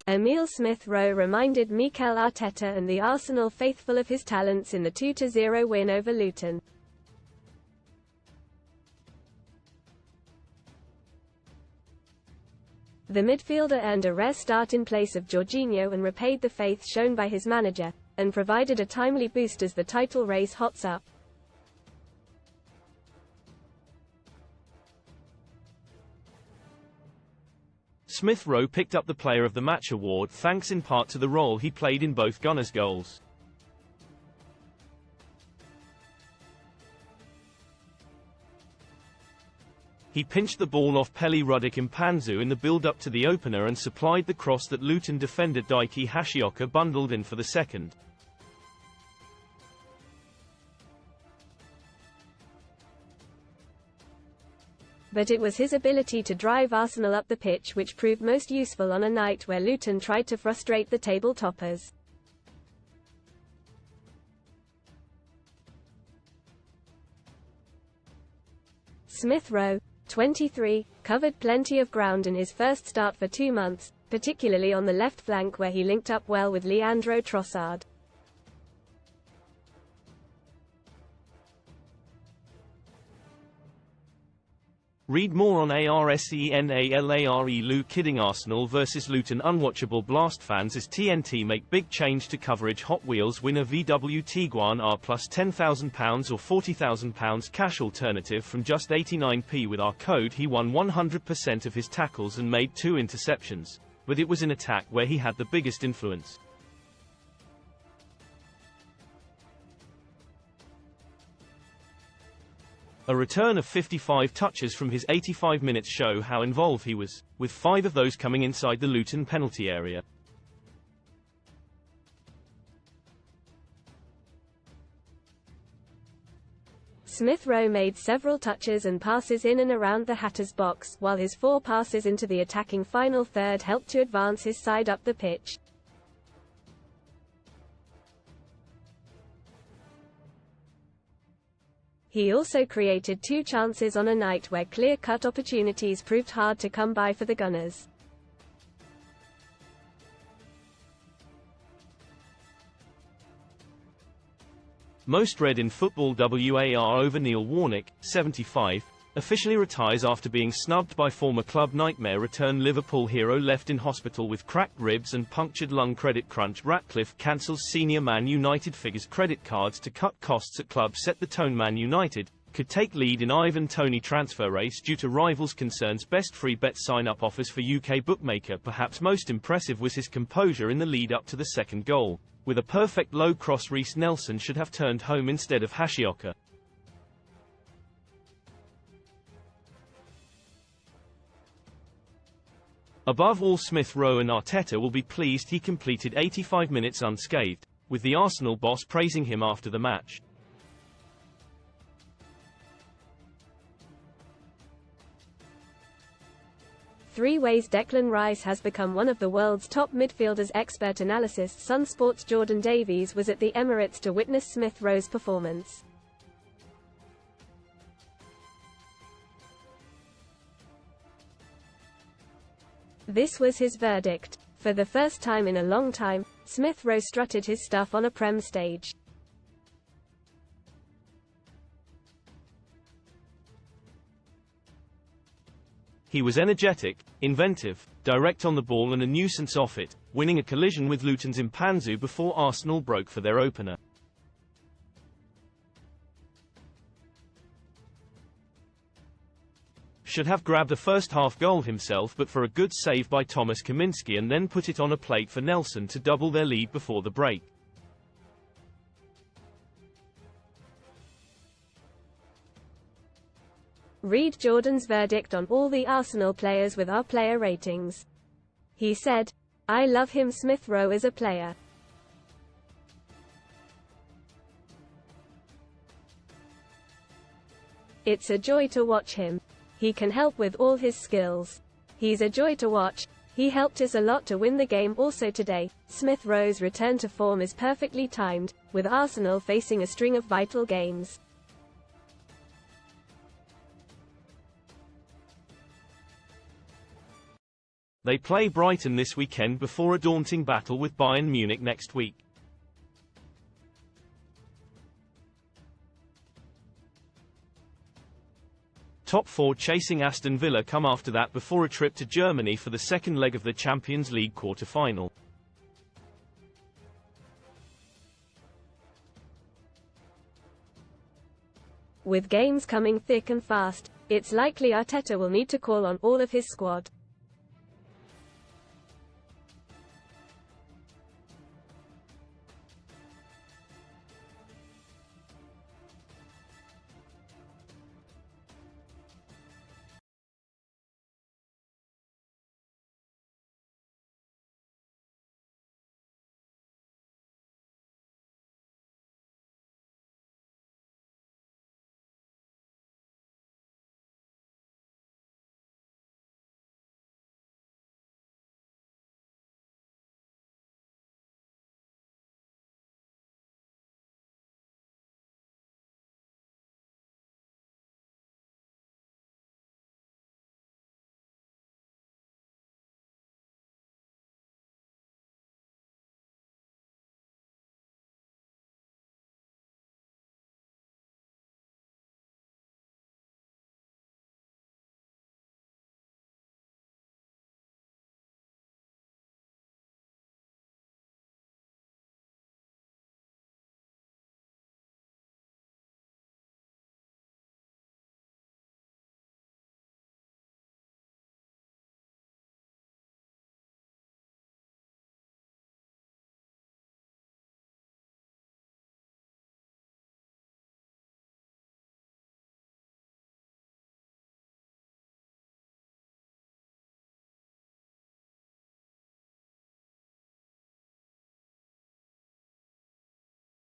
Emile Smith-Rowe reminded Mikel Arteta and the Arsenal faithful of his talents in the 2-0 win over Luton. The midfielder earned a rare start in place of Jorginho and repaid the faith shown by his manager, and provided a timely boost as the title race hots up. Smith-Rowe picked up the Player of the Match award thanks in part to the role he played in both Gunners' goals. He pinched the ball off Pelly Ruddock Mpanzu in the build-up to the opener and supplied the cross that Luton defender Daiki Hashioka bundled in for the second. But it was his ability to drive Arsenal up the pitch which proved most useful on a night where Luton tried to frustrate the table toppers. Smith-Rowe, 23, covered plenty of ground in his first start for 2 months, particularly on the left flank where he linked up well with Leandro Trossard. Read more on ARSENALARE. Lou kidding. Arsenal vs Luton. Unwatchable blast. Fans as TNT make big change to coverage. Hot Wheels winner VW Tiguan R plus £10,000 or £40,000 cash alternative from just 89p with our code. He won 100% of his tackles and made 2 interceptions, but it was in attack where he had the biggest influence. A return of 55 touches from his 85 minutes show how involved he was, with 5 of those coming inside the Luton penalty area. Smith-Rowe made several touches and passes in and around the Hatters box, while his 4 passes into the attacking final third helped to advance his side up the pitch. He also created 2 chances on a night where clear-cut opportunities proved hard to come by for the Gunners. Most read in football. WAR over Neil Warnock, 75, officially retires after being snubbed by former club nightmare return Liverpool hero left in hospital with cracked ribs and punctured lung. Credit crunch. Ratcliffe cancels senior Man United figures credit cards to cut costs at club. Set the tone. Man United could take lead in Ivan Toney transfer race due to rivals' concerns. Best free bet sign-up offers for UK bookmaker. Perhaps most impressive was his composure in the lead-up to the second goal. With a perfect low cross, Reece Nelson should have turned home instead of Hashioka. Above all, Smith-Rowe and Arteta will be pleased he completed 85 minutes unscathed, with the Arsenal boss praising him after the match. Three ways Declan Rice has become one of the world's top midfielders. Expert analysis. Sun Sports' Jordan Davies was at the Emirates to witness Smith-Rowe's performance. This was his verdict. For the first time in a long time, Smith-Rowe strutted his stuff on a Prem stage. He was energetic, inventive, direct on the ball and a nuisance off it, winning a collision with Luton's Mpanzu before Arsenal broke for their opener. Should have grabbed a first-half goal himself, but for a good save by Thomas Kaminski and then put it on a plate for Nelson to double their lead before the break. Read Jordan's verdict on all the Arsenal players with our player ratings. He said, "I love him. Smith-Rowe as a player. It's a joy to watch him. He can help with all his skills. He's a joy to watch. He helped us a lot to win the game. Also today, Smith-Rowe's return to form is perfectly timed, with Arsenal facing a string of vital games. They play Brighton this weekend before a daunting battle with Bayern Munich next week. Top 4 chasing Aston Villa come after that before a trip to Germany for the second leg of the Champions League quarter-final. With games coming thick and fast, it's likely Arteta will need to call on all of his squad.